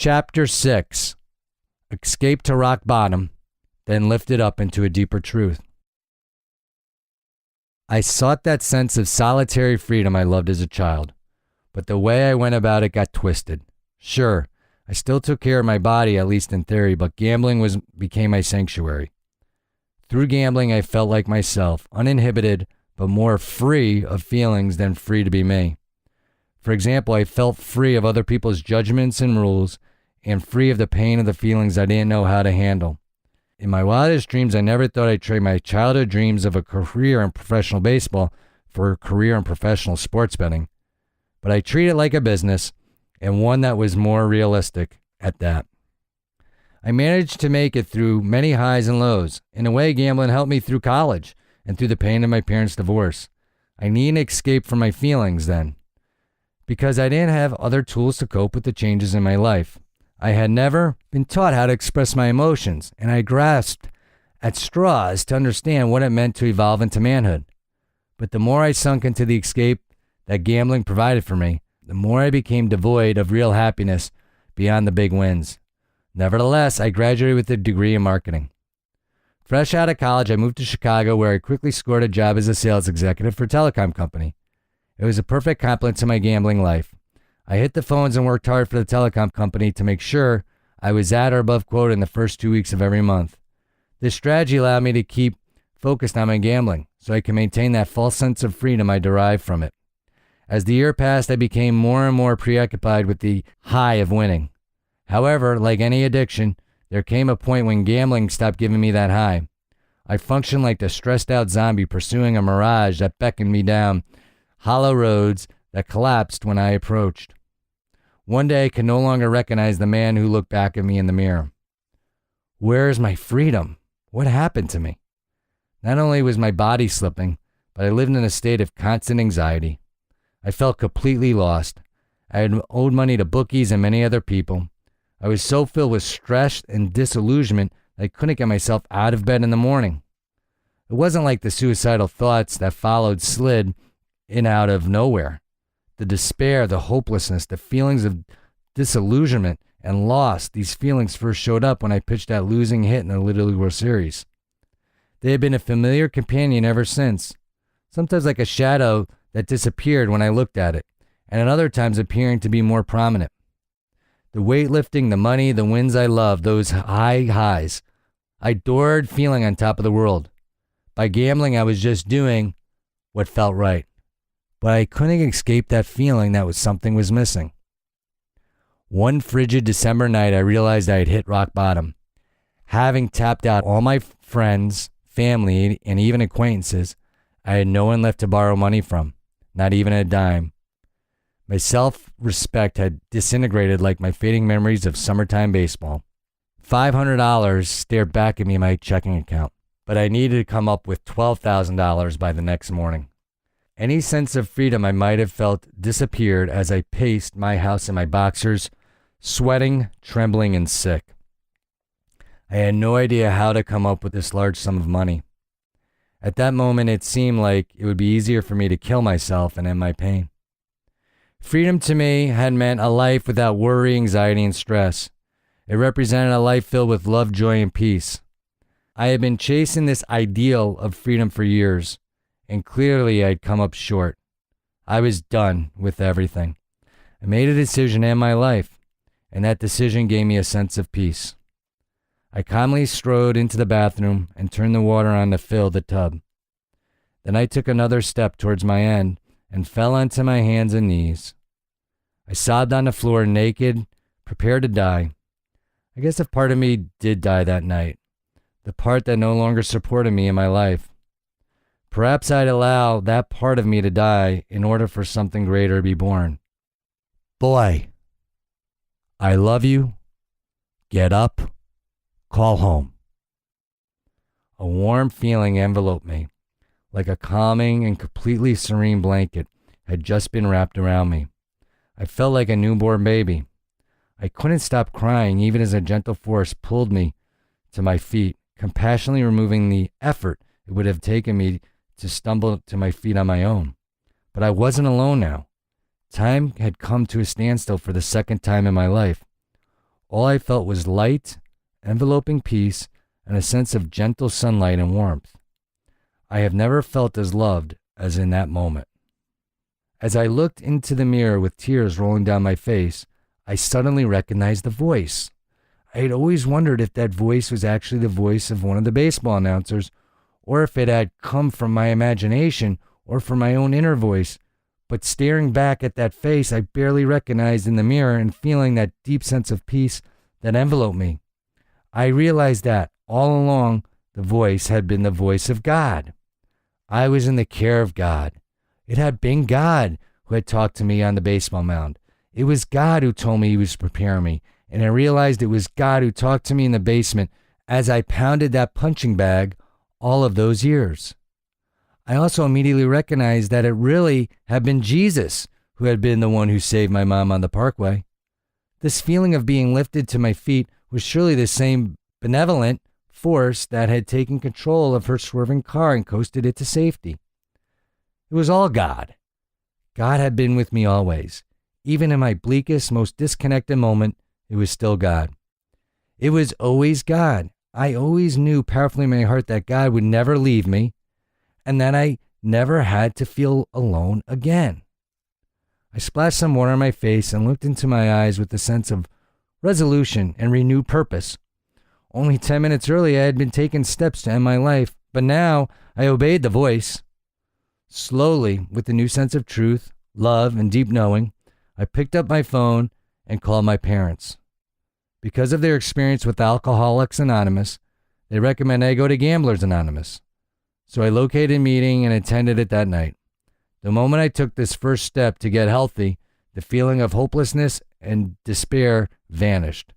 Chapter 6. Escape to rock bottom, then lifted up into a deeper truth. I sought that sense of solitary freedom I loved as a child, but the way I went about it got twisted. Sure, I still took care of my body, at least in theory, but gambling became my sanctuary. Through gambling, I felt like myself, uninhibited, but more free of feelings than free to be me. For example, I felt free of other people's judgments and rules, and free of the pain of the feelings I didn't know how to handle. In my wildest dreams, I never thought I'd trade my childhood dreams of a career in professional baseball for a career in professional sports betting. But I treated it like a business, and one that was more realistic at that. I managed to make it through many highs and lows. In a way, gambling helped me through college and through the pain of my parents' divorce. I needed an escape from my feelings then, because I didn't have other tools to cope with the changes in my life. I had never been taught how to express my emotions, and I grasped at straws to understand what it meant to evolve into manhood. But the more I sunk into the escape that gambling provided for me, the more I became devoid of real happiness beyond the big wins. Nevertheless, I graduated with a degree in marketing. Fresh out of college, I moved to Chicago, where I quickly scored a job as a sales executive for a telecom company. It was a perfect complement to my gambling life. I hit the phones and worked hard for the telecom company to make sure I was at or above quota in the first 2 weeks of every month. This strategy allowed me to keep focused on my gambling, so I could maintain that false sense of freedom I derived from it. As the year passed, I became more and more preoccupied with the high of winning. However, like any addiction, there came a point when gambling stopped giving me that high. I functioned like the stressed-out zombie pursuing a mirage that beckoned me down hollow roads that collapsed when I approached. One day, I could no longer recognize the man who looked back at me in the mirror. Where is my freedom? What happened to me? Not only was my body slipping, but I lived in a state of constant anxiety. I felt completely lost. I had owed money to bookies and many other people. I was so filled with stress and disillusionment that I couldn't get myself out of bed in the morning. It wasn't like the suicidal thoughts that followed slid in out of nowhere. The despair, the hopelessness, the feelings of disillusionment and loss, these feelings first showed up when I pitched that losing hit in the Little League World Series. They had been a familiar companion ever since, sometimes like a shadow that disappeared when I looked at it, and at other times appearing to be more prominent. The weightlifting, the money, the wins I loved, those high highs. I adored feeling on top of the world. By gambling, I was just doing what felt right. But I couldn't escape that feeling that something was missing. One frigid December night, I realized I had hit rock bottom. Having tapped out all my friends, family, and even acquaintances, I had no one left to borrow money from, not even a dime. My self-respect had disintegrated like my fading memories of summertime baseball. $500 stared back at me in my checking account, but I needed to come up with $12,000 by the next morning. Any sense of freedom I might have felt disappeared as I paced my house in my boxers, sweating, trembling, and sick. I had no idea how to come up with this large sum of money. At that moment, it seemed like it would be easier for me to kill myself and end my pain. Freedom to me had meant a life without worry, anxiety, and stress. It represented a life filled with love, joy, and peace. I had been chasing this ideal of freedom for years, and clearly I'd come up short. I was done with everything. I made a decision to end my life, and that decision gave me a sense of peace. I calmly strode into the bathroom and turned the water on to fill the tub. Then I took another step towards my end and fell onto my hands and knees. I sobbed on the floor naked, prepared to die. I guess a part of me did die that night, the part that no longer supported me in my life. Perhaps I'd allow that part of me to die in order for something greater to be born. Boy, I love you. Get up. Call home. A warm feeling enveloped me, like a calming and completely serene blanket had just been wrapped around me. I felt like a newborn baby. I couldn't stop crying even as a gentle force pulled me to my feet, compassionately removing the effort it would have taken me to stumble to my feet on my own. But I wasn't alone now. Time had come to a standstill for the second time in my life. All I felt was light, enveloping peace, and a sense of gentle sunlight and warmth. I have never felt as loved as in that moment. As I looked into the mirror with tears rolling down my face, I suddenly recognized the voice. I had always wondered if that voice was actually the voice of one of the baseball announcers, or if it had come from my imagination or from my own inner voice. But staring back at that face I barely recognized in the mirror and feeling that deep sense of peace that enveloped me, I realized that, all along, the voice had been the voice of God. I was in the care of God. It had been God who had talked to me on the baseball mound. It was God who told me he was preparing me, and I realized it was God who talked to me in the basement as I pounded that punching bag all of those years. I also immediately recognized that it really had been Jesus who had been the one who saved my mom on the parkway. This feeling of being lifted to my feet was surely the same benevolent force that had taken control of her swerving car and coasted it to safety. It was all God. God had been with me always. Even in my bleakest, most disconnected moment, it was still God. It was always God. I always knew powerfully in my heart that God would never leave me, and that I never had to feel alone again. I splashed some water on my face and looked into my eyes with a sense of resolution and renewed purpose. Only 10 minutes earlier, I had been taking steps to end my life, but now I obeyed the voice. Slowly, with a new sense of truth, love, and deep knowing, I picked up my phone and called my parents. Because of their experience with Alcoholics Anonymous, they recommend I go to Gamblers Anonymous. So I located a meeting and attended it that night. The moment I took this first step to get healthy, the feeling of hopelessness and despair vanished.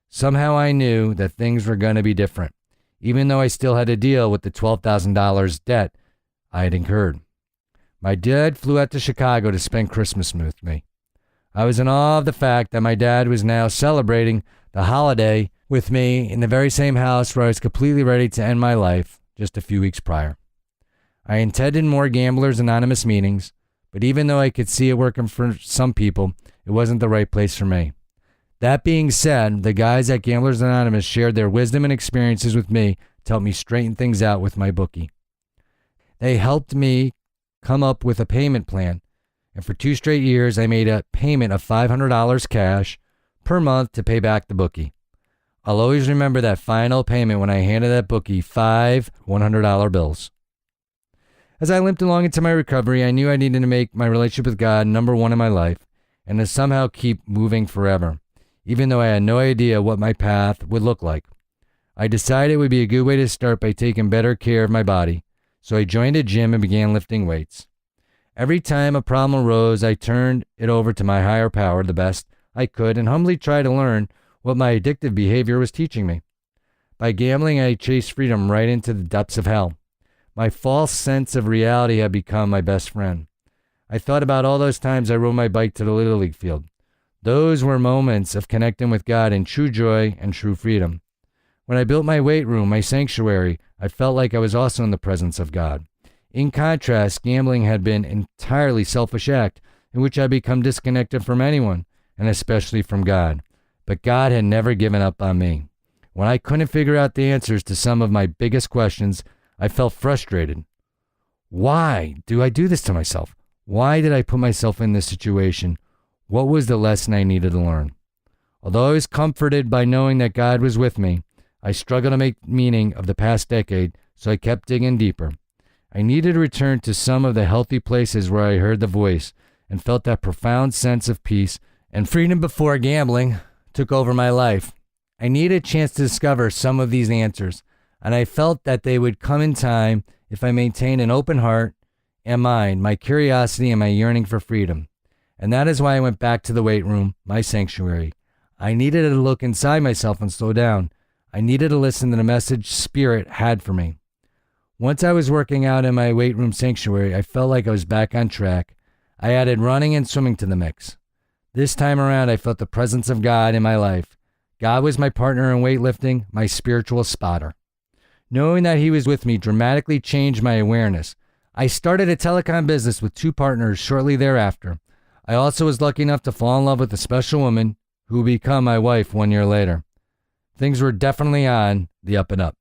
Somehow I knew that things were going to be different, even though I still had to deal with the $12,000 debt I had incurred. My dad flew out to Chicago to spend Christmas with me. I was in awe of the fact that my dad was now celebrating the holiday with me in the very same house where I was completely ready to end my life just a few weeks prior. I attended more Gamblers Anonymous meetings, but even though I could see it working for some people, it wasn't the right place for me. That being said, the guys at Gamblers Anonymous shared their wisdom and experiences with me to help me straighten things out with my bookie. They helped me come up with a payment plan, and for 2 straight years I made a payment of $500 cash per month to pay back the bookie. I'll always remember that final payment when I handed that bookie 5 $100 bills. As I limped along into my recovery, I knew I needed to make my relationship with God number one in my life and to somehow keep moving forever, even though I had no idea what my path would look like. I decided it would be a good way to start by taking better care of my body, so I joined a gym and began lifting weights. Every time a problem arose, I turned it over to my higher power the best I could and humbly tried to learn what my addictive behavior was teaching me. By gambling, I chased freedom right into the depths of hell. My false sense of reality had become my best friend. I thought about all those times I rode my bike to the Little League field. Those were moments of connecting with God in true joy and true freedom. When I built my weight room, my sanctuary, I felt like I was also in the presence of God. In contrast, gambling had been an entirely selfish act in which I had become disconnected from anyone, and especially from God. But God had never given up on me. When I couldn't figure out the answers to some of my biggest questions, I felt frustrated. Why do I do this to myself? Why did I put myself in this situation? What was the lesson I needed to learn? Although I was comforted by knowing that God was with me, I struggled to make meaning of the past decade, so I kept digging deeper. I needed to return to some of the healthy places where I heard the voice and felt that profound sense of peace and freedom before gambling took over my life. I needed a chance to discover some of these answers, and I felt that they would come in time if I maintained an open heart and mind, my curiosity and my yearning for freedom. And that is why I went back to the weight room, my sanctuary. I needed to look inside myself and slow down. I needed to listen to the message Spirit had for me. Once I was working out in my weight room sanctuary, I felt like I was back on track. I added running and swimming to the mix. This time around, I felt the presence of God in my life. God was my partner in weightlifting, my spiritual spotter. Knowing that he was with me dramatically changed my awareness. I started a telecom business with 2 partners shortly thereafter. I also was lucky enough to fall in love with a special woman who become my wife 1 year later. Things were definitely on the up and up.